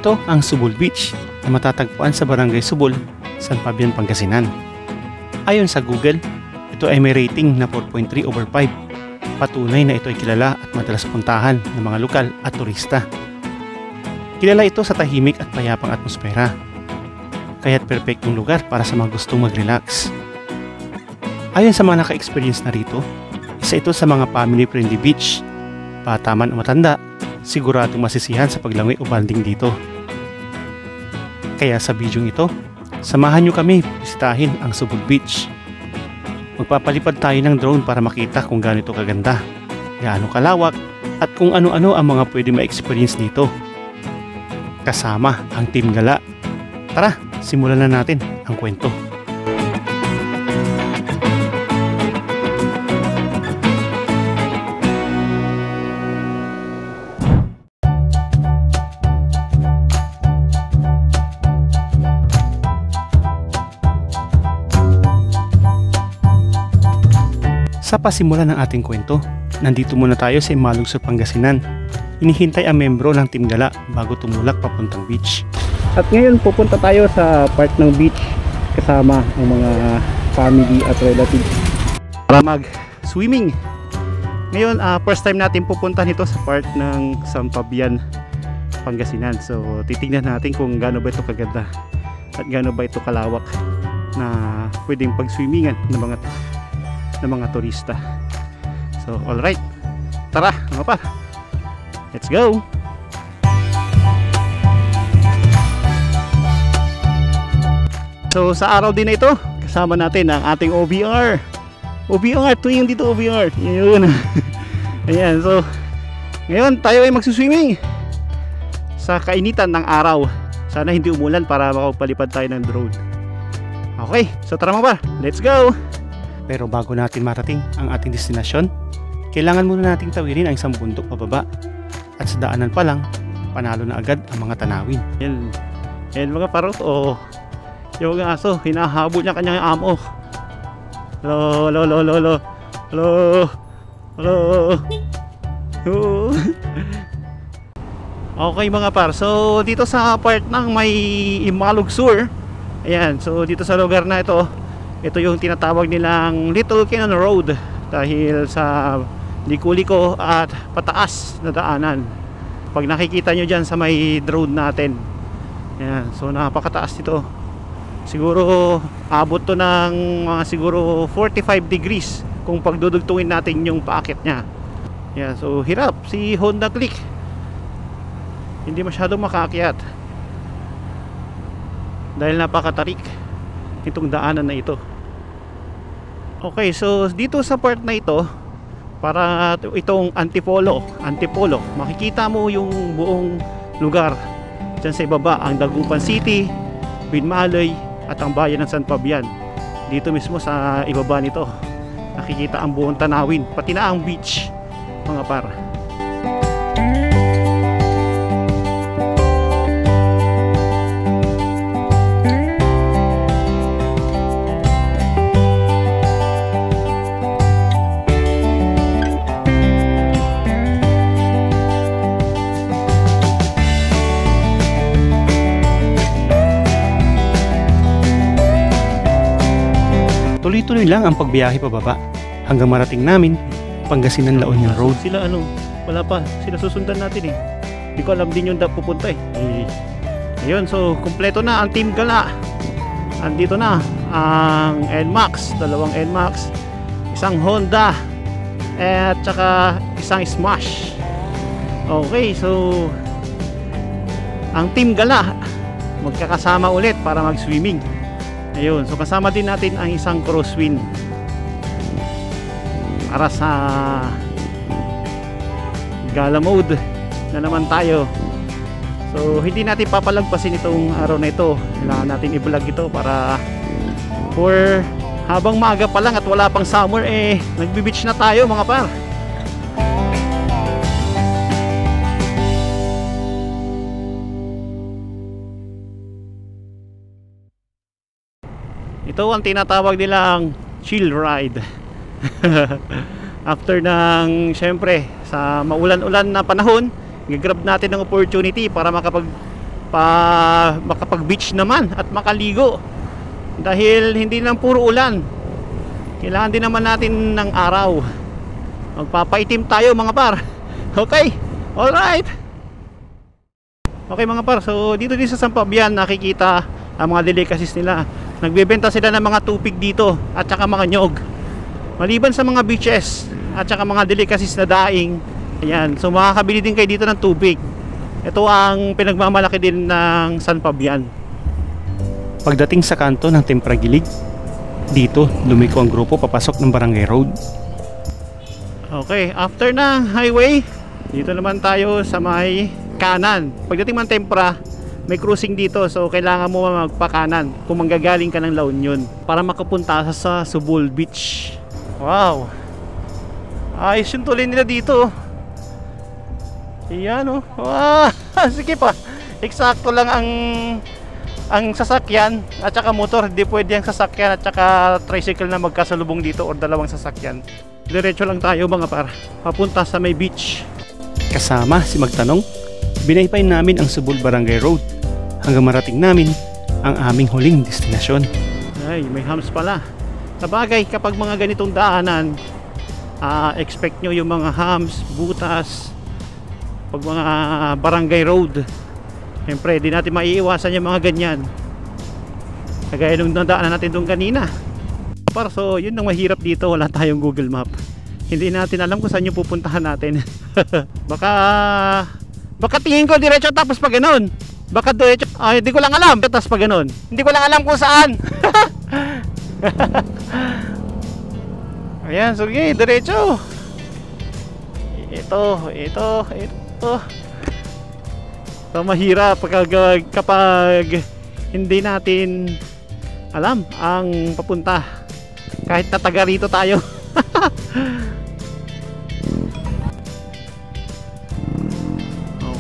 Ito ang Subol Beach na matatagpuan sa Barangay Subol, San Fabian, Pangasinan. Ayon sa Google, ito ay may rating na 4.3/5. Patunay na ito ay kilala at madalas puntahan ng mga lokal at turista. Kilala ito sa tahimik at payapang atmosfera, kaya't perpektong lugar para sa mga gustong mag-relax. Ayon sa mga naka-experience na rito, isa ito sa mga family-friendly beach. Bata man o matanda, siguradong masisiyahan sa paglangoy o banding dito. Kaya sa video ito, samahan nyo kami bisitahin ang Subol Beach. Magpapalipad tayo ng drone para makita kung gaano ito kaganda, gaano kalawak, at kung ano-ano ang mga pwede ma-experience dito. Kasama ang Team Gala. Tara, simulan na natin ang kwento. Sa pasimula ng ating kwento, nandito muna tayo sa Imalog Sur, Pangasinan. Inihintay ang membro ng Team Gala bago tumulak papuntang beach. At ngayon pupunta tayo sa part ng beach kasama ang mga family at relatives para mag-swimming. Ngayon, first time natin pupunta nito sa part ng San Fabian, Pangasinan. So titignan natin kung gaano ba ito kaganda at gaano ba ito kalawak na pwedeng pag-swimmingan ng mga turista. So alright, tara mga par, let's go. So sa araw din na ito, kasama natin ang ating OBR. Ito yung dito, OBR yun. Ayan, so ngayon tayo ay magsuswimming sa kainitan ng araw. Sana hindi umulan para makapalipad tayo ng drone. Okay, so tara mga par, let's go. Pero bago natin marating ang ating destinasyon, kailangan muna nating tawirin ang isang bundok pababa. At sa daanan pa lang, panalo na agad ang mga tanawin. Yan mga parot, yung mga aso, hinahabol niya kanyang amo. Hello. Okay mga par, so dito sa part ng may Imalog Sur, ayan, so dito sa lugar na ito yung tinatawag nilang Little Cannon Road dahil sa liko-liko at pataas na daanan. Pag nakikita nyo dyan sa may drone natin, ayan, so napakataas nito. Siguro abot to ng mga siguro 45 degrees kung pagdudugtungin natin yung paakit nya. Ayan, so hirap si Honda Click, hindi masyadong makaakyat dahil napakatarik itong daanan na ito. Okay, so dito sa part na ito, para itong antipolo, makikita mo yung buong lugar. Diyan sa ibaba ang Dagupan City, Binmalay at ang bayan ng San Fabian. Dito mismo sa ibaba nito nakikita ang buong tanawin, pati na ang beach mga par. Tuloy-tuloy lang ang pagbiyahe pababa hanggang marating namin Pangasinan La Union Road. Sila wala pa, sila susundan natin eh. Hindi ko alam din yung pupunta eh. Ayun, so kumpleto na ang Team Gala. Andito na ang NMAX, dalawang NMAX, isang Honda at saka isang Smash. Okay, so ang Team Gala magkakasama ulit para mag-swimming. Ayun, so kasama din natin ang isang crosswind para sa gala mode na naman tayo. So hindi natin papalagpasin itong araw na ito. Kailangan natin i-vlog ito para for habang maaga pa lang at wala pang summer nagbi-beach na tayo mga par. Ito ang tinatawag nilang chill ride. After ng syempre sa maulan-ulan na panahon, i-grab natin ng opportunity para makapag-beach naman at makaligo. Dahil hindi lang puro ulan, kailangan din naman natin ng araw. Magpapaitim tayo mga par. Okay, alright. Okay mga par, so dito din sa San Fabian nakikita ang mga delicacies nila. Nagbebenta sila ng mga tupig dito at saka mga nyog. Maliban sa mga beaches at saka mga delicacies na daing, ayan, so makakabili din kayo dito ng tubig. Ito ang pinagmamalaki din ng San Fabian. Pagdating sa kanto ng Tempragilig, dito lumiko ang grupo papasok ng Barangay Road. Okay, after ng highway, dito naman tayo sa may kanan. Pagdating ng Tempra, may cruising dito, so kailangan mo magpakanan kung manggagaling ka ng La Union para makapunta sa Subul Beach. Wow, ayos yung tuloy nila dito. Iyan oh. Wow. Sige pa, eksakto lang ang sasakyan at saka motor. Hindi pwede ang sasakyan at saka tricycle na magkasalubong dito or dalawang sasakyan. Diretso lang tayo mga par, papunta sa may beach. Kasama si Magtanong, binaypay namin ang Subul Barangay Road hanggang marating namin ang aming huling destinasyon. Ay, may hams pala. Sabagay, kapag mga ganitong daanan, expect nyo yung mga hams, butas, pag mga barangay road. Siyempre, di natin maiiwasan yung mga ganyan. Kagaya nung nadaanan natin doon kanina. So, yun ang mahirap dito, wala tayong Google Map. Hindi natin alam kung saan yung pupuntahan natin. Baka tingin ko diretso tapos pa ganun. Baka diretso, hindi ko lang alam tapos pa ganun. Hindi ko lang alam kung saan. Ayan, sige, diretso. Ito. So mahirap kapag hindi natin alam ang papunta. Kahit tataga rito tayo.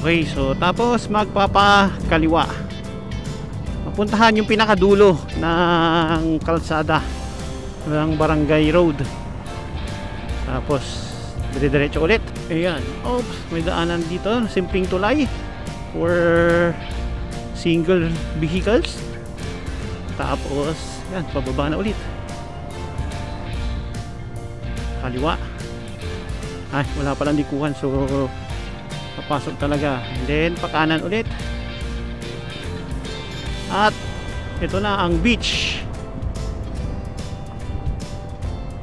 Okay, so tapos magpapakaliwa. Mapuntahan yung pinakadulo ng kalsada ng Barangay Road. Tapos dire-diretso ulit. Ayan, oops, may daanan dito, simpleng tulay for single vehicles. Tapos yan, pababa na ulit. Kaliwa. Ay, wala palang likuhan, so papasok talaga. And then pakanan ulit. At ito na ang beach.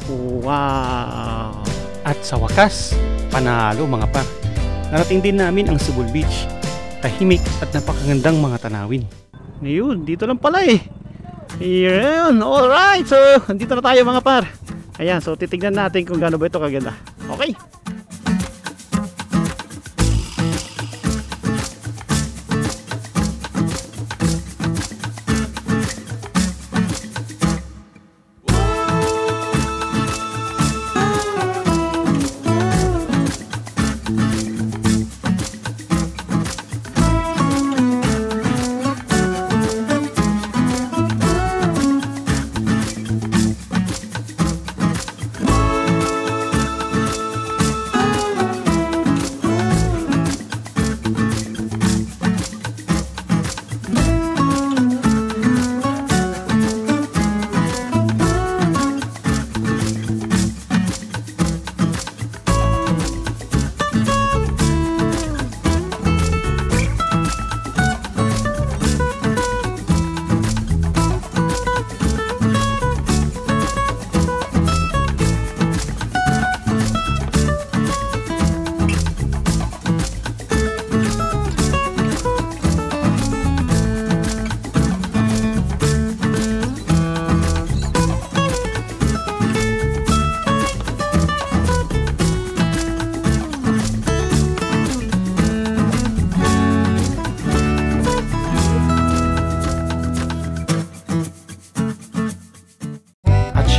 Wow. At sa wakas, panalo mga par. Narating din namin ang Subul Beach. Tahimik at napakagandang mga tanawin. Ngayon, dito lang pala eh. Ayan, alright. So, dito na tayo mga par. Ayan, so titignan natin kung gaano ba ito kaganda. Okay.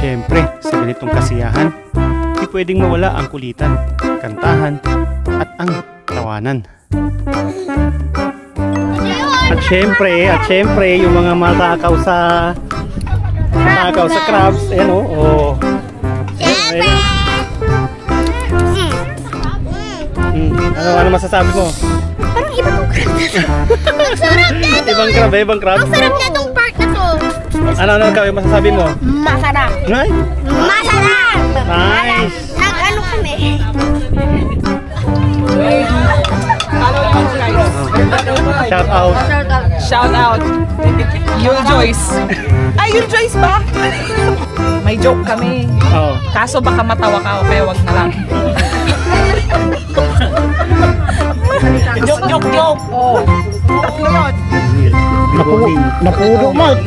Siyempre, sa ganitong kasiyahan, di pwedeng mawala ang kulitan, kantahan, at ang tawanan. At syempre, yung mga matakaw sa crabs, ayan o. Oh. Ano masasabi mo? Parang iba tong crab na to. Ang sarap nito. Ibang crab, ibang crab. Ang sarap na tong park na to. Ano ikaw yung masasabi mo? Masarap. Ay, Masarap. nice. Ano kami? Shout out. Shout out. Yul Joyce. Ay, Yul Joyce ba? May joke kami. Oh. Kaso baka matawa ka o kaya wag na lang. Joke. Oh. Ano yun? Napuro, Mark.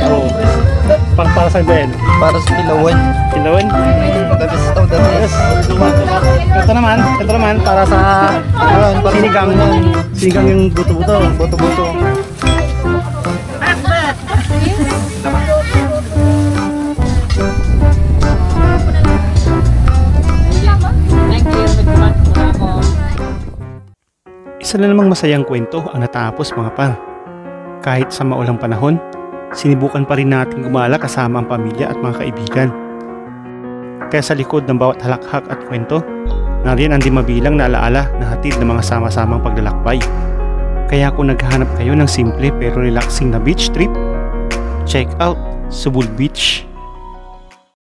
Oh. Para sa Ben. Para sa Kilawan. Kilawan. The best of the best. Ito naman para sa sinigang yung buto-buto. Boto-boto. Isa na namang masayang kwento ang natapos mga par. Kahit sa maulang panahon, sinibukan pa rin natin gumala kasama ang pamilya at mga kaibigan. Kaya sa likod ng bawat halakhak at kwento, nariyan ang di mabilang na alaala na hatid ng mga sama-samang paglalakbay. Kaya kung naghahanap kayo ng simple pero relaxing na beach trip, check out Subul Beach.